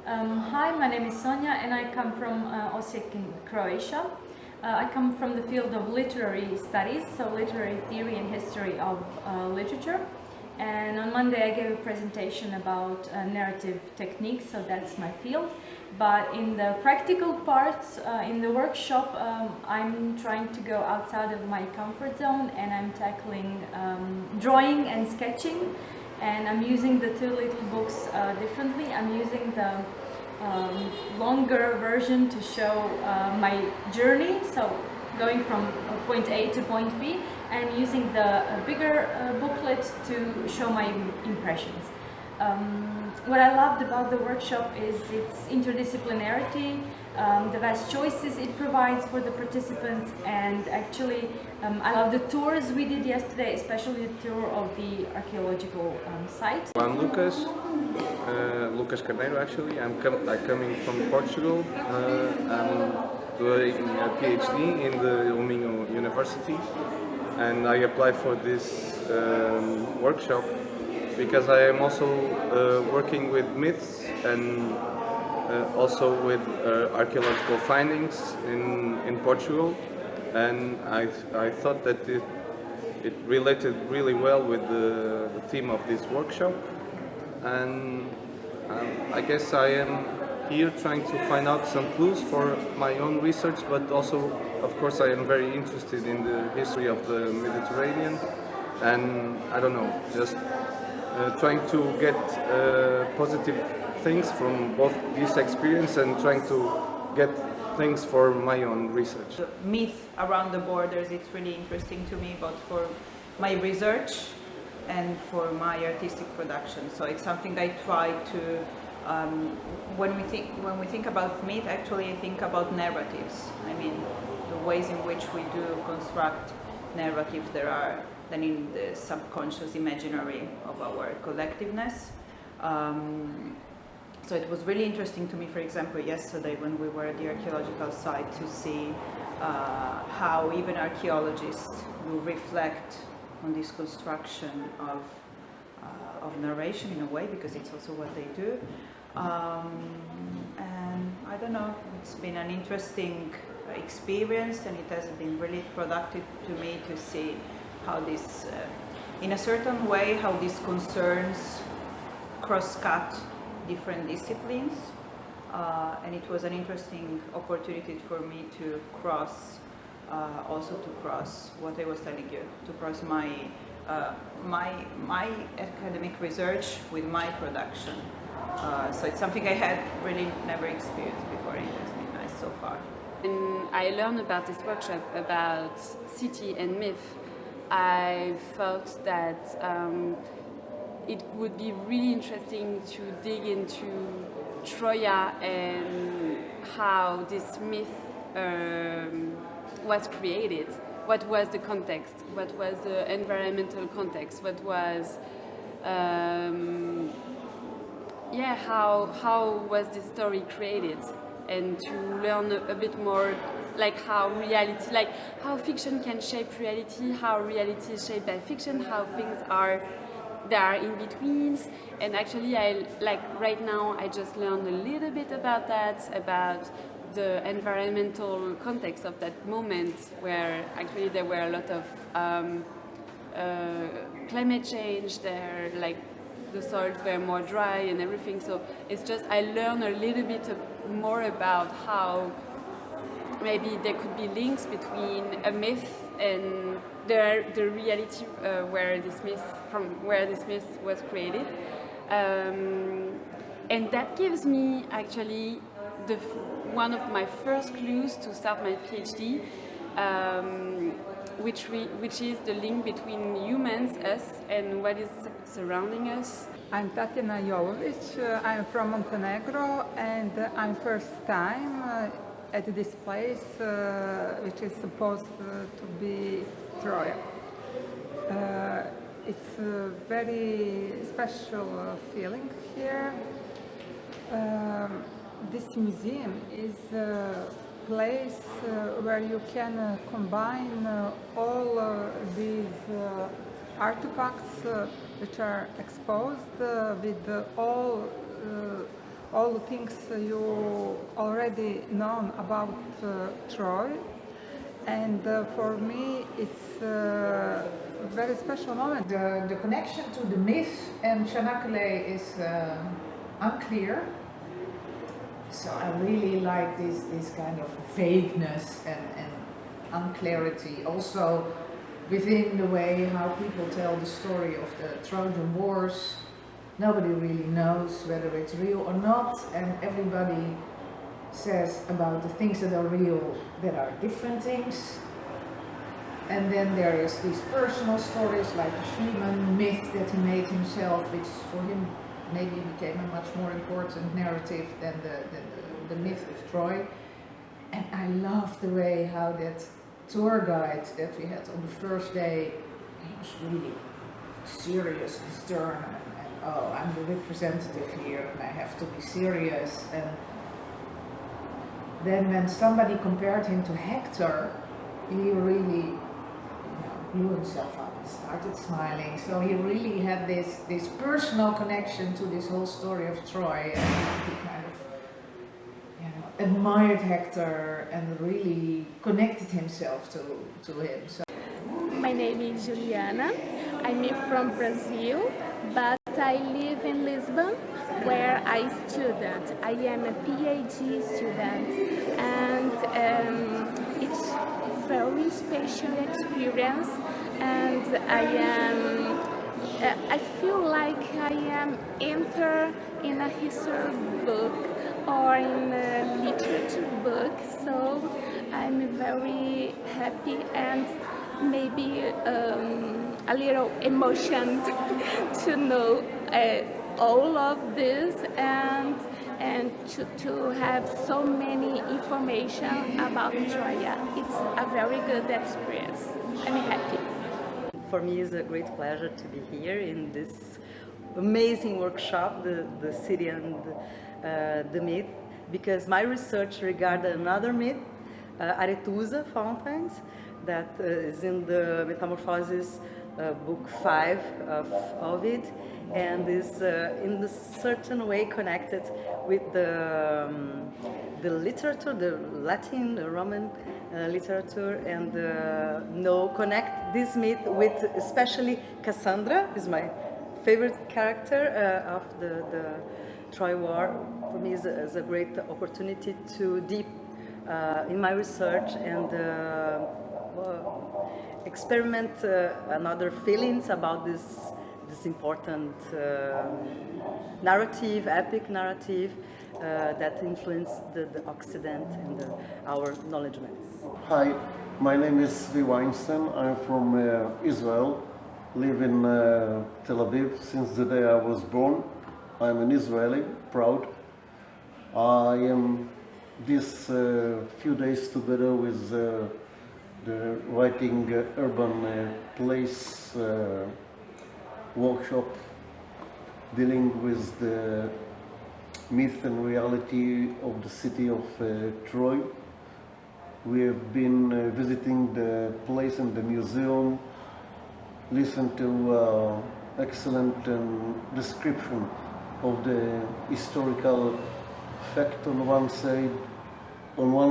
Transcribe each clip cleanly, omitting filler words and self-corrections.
Hi, my name is Sonja and I come from Osijek in Croatia. I come from the field of literary studies, so literary theory and history of literature. And on Monday I gave a presentation about narrative techniques, so that's my field. But in the practical parts, in the workshop, I'm trying to go outside of my comfort zone and I'm tackling drawing and sketching. And I'm using the two little books differently. I'm using the longer version to show my journey, so going from point A to point B, and I'm using the bigger booklet to show my impressions. What I loved about the workshop is its interdisciplinarity, the vast choices it provides for the participants, and actually I love the tours we did yesterday, especially the tour of the archaeological site. I'm Lucas Carneiro actually. I'm coming from Portugal. I'm doing a PhD in the Yeditepe University, and I applied for this workshop because I am also working with myths and also with archaeological findings in Portugal, and I thought that it related really well with the theme of this workshop, and I guess I am here trying to find out some clues for my own research, but also, of course, I am very interested in the history of the Mediterranean, and I don't know, just trying to get positive things from both this experience and trying to get things for my own research. The myth around the borders, it's really interesting to me, both for my research and for my artistic production. So it's something I try to, when we think about myth, actually I think about narratives. I mean, the ways in which we do construct narratives that are then in the subconscious imaginary of our collectiveness. So it was really interesting to me, for example, yesterday when we were at the archaeological site to see how even archaeologists will reflect on this construction of narration in a way, because it's also what they do. And I don't know, it's been an interesting experience, and it has been really productive to me to see how this, in a certain way, how these concerns cross-cut different disciplines, and it was an interesting opportunity for me to cross, also to cross what I was telling you, to cross my academic research with my production. So it's something I had really never experienced before, and it has been nice so far. When I learned about this workshop about city and myth, I thought that it would be really interesting to dig into Troya and how this myth was created. What was the context? What was the environmental context? What was, how was this story created? And to learn a bit more, like how reality, like how fiction can shape reality, how reality is shaped by fiction, how things are, there are in-betweens. And actually right now I just learned a little bit about that, about the environmental context of that moment, where actually there were a lot of climate change there, like the soils were more dry and everything. So it's just, I learned a little bit more about how maybe there could be links between a myth and the reality where this myth was created, and that gives me actually one of my first clues to start my PhD, which is the link between humans, us, and what is surrounding us. I'm Tatiana Jovovic. I'm from Montenegro, and I'm first time at this place, which is supposed to be Troya. It's a very special feeling here. This museum is a place where you can combine all these artifacts which are exposed with all all the things you already know about Troy. And for me, it's a very special moment. The connection to the myth and Çanakkale is unclear. So I really like this kind of vagueness and unclarity. Also within the way how people tell the story of the Trojan Wars. Nobody really knows whether it's real or not, and everybody says about the things that are real that are different things. And then there is these personal stories like the Schliemann myth that he made himself, which for him maybe became a much more important narrative than the myth of Troy. And I love the way how that tour guide that we had on the first day, he was really serious and stern, and oh, I'm the representative here and I have to be serious. And then when somebody compared him to Hector, he really blew himself up and started smiling. So he really had this personal connection to this whole story of Troy, and he kind of admired Hector and really connected himself to him. So. My name is Juliana. I'm from Brazil, but I live in Lisbon, where I student. I am a PhD student, and it's a very special experience. And I feel like I am enter in a history book or in a literature book. So I'm very happy and maybe a little emotional to know all of this and to have so many information about Troya. It's a very good experience. I'm happy. For me, it's a great pleasure to be here in this amazing workshop, the city and the myth, because my research regards another myth, Aretusa fountains, that is in the Metamorphoses book 5 of it, and is in a certain way connected with the literature, the Latin, the Roman literature, and connect this myth with especially Cassandra, is my favorite character of the Troy War. For me, is a great opportunity to deep in my research and experiment another feelings about this important narrative, epic narrative that influenced the Occident and our knowledgements. Hi, my name is Zvi Weinstein. I'm from Israel, live in Tel Aviv since the day I was born. I'm an Israeli, proud. I am this few days together with the writing urban place workshop dealing with the myth and reality of the city of Troy. We have been visiting the place and the museum, listened to excellent description of the historical fact on one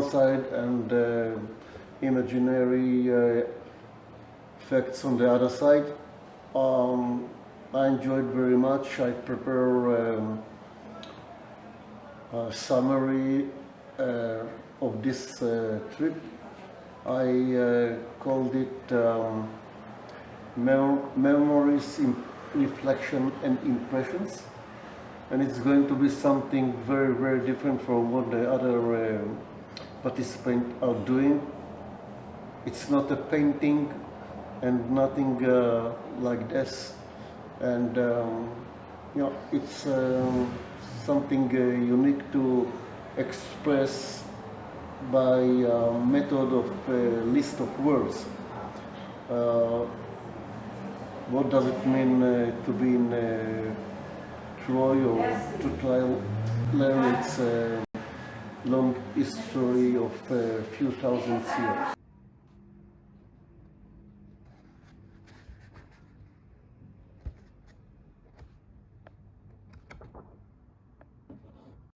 side and imaginary facts on the other side. I enjoyed very much. I prepare a summary of this trip. I called it Memories, Reflection and Impressions, and it's going to be something very, very different from what the other participants are doing. It's not a painting and nothing like this, and it's something unique to express by method of list of words. What does it mean to be in Troy, or to try learn its long history of a few thousand years?